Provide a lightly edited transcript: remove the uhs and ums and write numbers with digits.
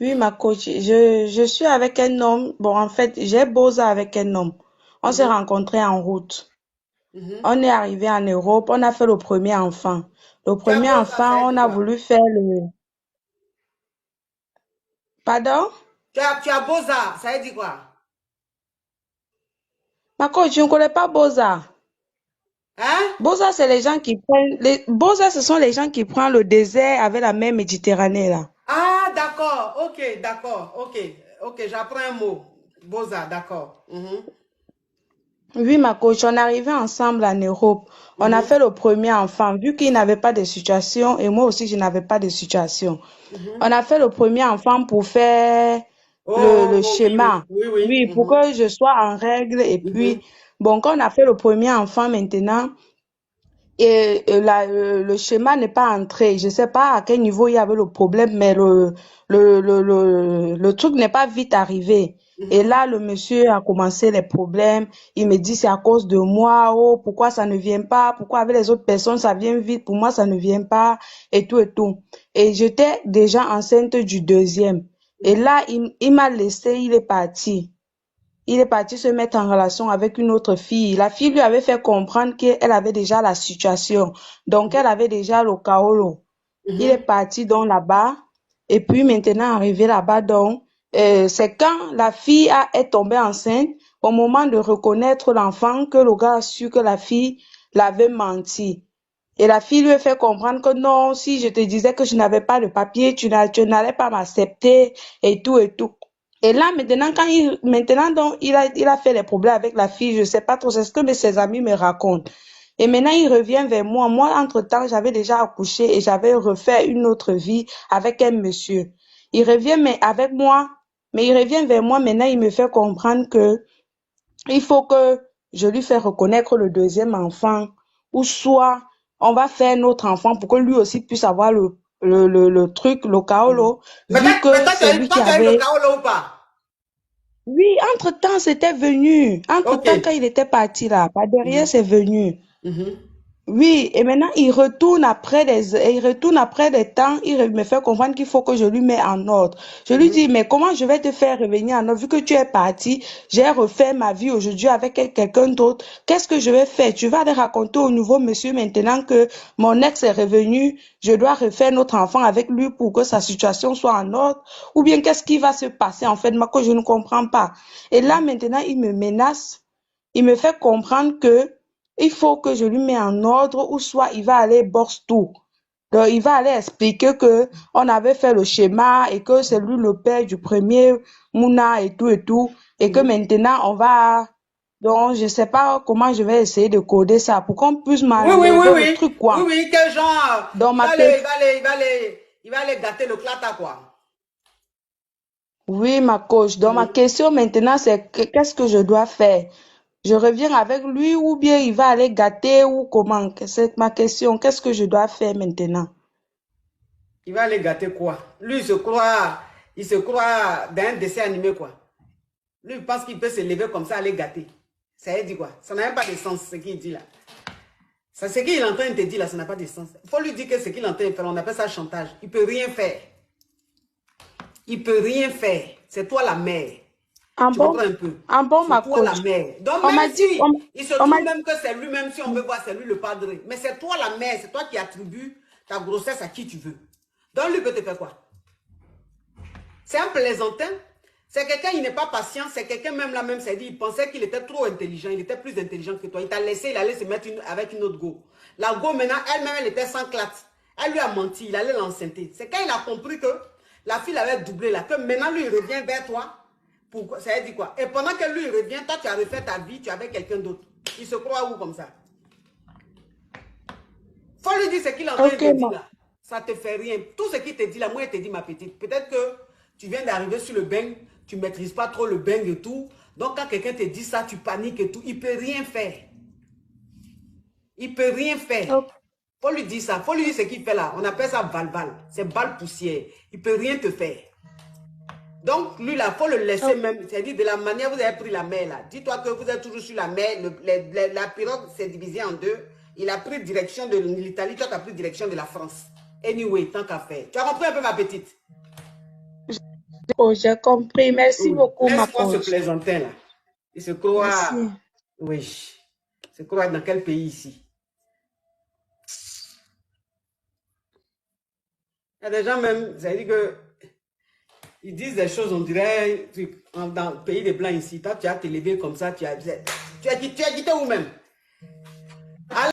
Oui, ma coach, je suis avec un homme. Bon, en fait, j'ai Bosa avec un homme. On s'est Mhm, rencontrés en route. mhm. On est arrivé en Europe, on a fait le premier enfant. Le Tu as premier beau ça, ça enfant, veut on dire a quoi? voulu faire le... Pardon? Tu as beau ça veut dire quoi? Ma coach, je ne connais pas Bosa. Hein? Bosa, c'est les gens qui prennent... Bosa, ce sont les gens qui prennent le désert avec la mer Méditerranée, là. Ah, d'accord, ok, d'accord, ok, ok, j'apprends un mot. Boza, d'accord. Mhm, Oui, ma coach, on est arrivé ensemble en Europe. On a mhm, fait le premier enfant, vu qu'il n'avait pas de situation et moi aussi, je n'avais pas de situation. On mhm. a fait le premier enfant pour faire Oh, le oh, oh, oui, schéma. oui, oui, oui. Oui, pour Mhm, que je sois en règle. Et puis, mhm, bon, quand on a fait le premier enfant maintenant, le schéma n'est pas entré. Je sais pas à quel niveau il y avait le problème, mais le truc n'est pas vite arrivé. Et mhm, là, le monsieur a commencé les problèmes. Il me dit, c'est à cause de moi. Oh, pourquoi ça ne vient pas? Pourquoi avec les autres personnes, ça vient vite? Pour moi, ça ne vient pas. Et tout et tout. Et j'étais déjà enceinte du deuxième. Et mhm. là, il m'a laissé, il est parti. Il est parti se mettre en relation avec une autre fille. La fille lui avait fait comprendre qu'elle avait déjà la situation. Donc, elle avait déjà le kaolo. Il est Mhm. parti donc là-bas. Et puis maintenant, arrivé là-bas, donc, c'est quand la fille est tombée enceinte, au moment de reconnaître l'enfant, que le gars a su que la fille l'avait menti. Et la fille lui a fait comprendre que non, si je te disais que je n'avais pas de papier, tu n'allais pas m'accepter et tout et tout. Et là, maintenant, maintenant, donc, il a fait les problèmes avec la fille, je sais pas trop, c'est ce que ses amis me racontent. Et maintenant, il revient vers moi. Moi, entre-temps, j'avais déjà accouché et j'avais refait une autre vie avec un monsieur. Il revient, mais avec moi, mais il revient vers moi. Maintenant, il me fait comprendre que il faut que je lui fais reconnaître le deuxième enfant, ou soit on va faire un autre enfant pour que lui aussi puisse avoir le truc, le Mhm. kaolo, Mais vu que toi, c'est lui toi, qui tu as eu le avait... chaos là ou pas? Oui, entre-temps, c'était venu. Ok. Entre-temps, quand il était parti là, par derrière, Mhm, c'est venu. mhm. Oui, et maintenant il retourne après des temps, me fait comprendre qu'il faut que je lui mette en ordre. Je lui Mhm. dis, mais comment je vais te faire revenir en ordre vu que tu es parti, j'ai refait ma vie aujourd'hui avec quelqu'un d'autre. Qu'est-ce que je vais faire? Tu vas aller raconter au nouveau monsieur maintenant que mon ex est revenu, je dois refaire notre enfant avec lui pour que sa situation soit en ordre? Ou bien qu'est-ce qui va se passer en fait, moi que je ne comprends pas. Et là maintenant, il me menace, il me fait comprendre que il faut que je lui mette en ordre ou soit il va aller boxe tout. Donc, il va aller expliquer que on avait fait le schéma et que c'est lui le père du premier Mouna et tout, et que Mhm. maintenant on va, donc je sais pas comment je vais essayer de coder ça pour qu'on puisse Oui, oui, oui, m'enlever le oui. truc, Oui, quoi. oui, quel genre? Donc, Il va aller, il va aller, il va aller, il va aller gâter le clata, quoi. oui, ma coach. Donc, ma Mhm. question maintenant, c'est qu'est-ce que je dois faire? Je reviens avec lui ou bien il va aller gâter ou comment? C'est ma question. Qu'est-ce que je dois faire maintenant? Il va aller gâter quoi? Lui, il se croit dans un dessin animé, quoi. Lui, il pense qu'il peut se lever comme ça, aller gâter. Ça veut dire quoi? Ça n'a même pas de sens, ce qu'il dit là. Ça, ce qu'il est en train de te dire là, ça n'a pas de sens. Il faut lui dire que ce qu'il est en train de faire, on appelle ça chantage. Il ne peut rien faire. Il ne peut rien faire. C'est toi la mère. Ah Tu bon? comprends un peu? Ah bon, C'est ma toi la coach? mère. Donc On même m'a dit, si il se on m'a trouve même que c'est lui-même, si on veut voir, c'est lui le padre. Mais c'est toi la mère, c'est toi qui attribues ta grossesse à qui tu veux. Donc lui peut te faire quoi? C'est un plaisantin. C'est quelqu'un, il n'est pas patient. C'est quelqu'un même là même, c'est dit, il pensait qu'il était trop intelligent. Il était plus intelligent que toi. Il t'a laissé, il allait se mettre avec une autre go. La go maintenant, elle-même, elle était sans classe. Elle lui a menti, il allait l'enceinter. C'est quand il a compris que la fille avait doublé là, que maintenant lui, il revient vers toi. Pourquoi? Ça veut dire quoi? Et pendant que lui, il revient, toi, tu as refait ta vie, tu es avec quelqu'un d'autre. Il se croit où comme ça? Faut lui dire ce qu'il est en train de ok, te dire là. Ça ne te fait rien. Tout ce qu'il te dit là, moi, il te dit ma petite. Peut-être que tu viens d'arriver sur le bang, tu ne maîtrises pas trop le bang et tout. Donc, quand quelqu'un te dit ça, tu paniques et tout. Il ne peut rien faire. Il ne peut rien faire. Faut lui dire ça. Faut lui dire ce qu'il fait là. On appelle ça val-val. C'est balle poussière. Il ne peut rien te faire. Donc, lui là, il faut le laisser même. C'est-à-dire de la manière où vous avez pris la mer là. Dis-toi que vous êtes toujours sur la mer. La pirogue s'est divisée en deux. Il a pris direction de l'Italie. Toi, tu as pris direction de la France. Anyway, tant qu'à faire. Tu as compris un peu ma petite? Oh, j'ai compris. Merci Oui. beaucoup, ma Laisse-moi ce coach. plaisantin là. Il se croit. Merci. Oui. Il se croit dans quel pays ici? Il y a des gens même, ça veut dire que ils disent des choses, on dirait, dans le pays des Blancs ici, toi tu as te levé comme ça, tu as quitté où même?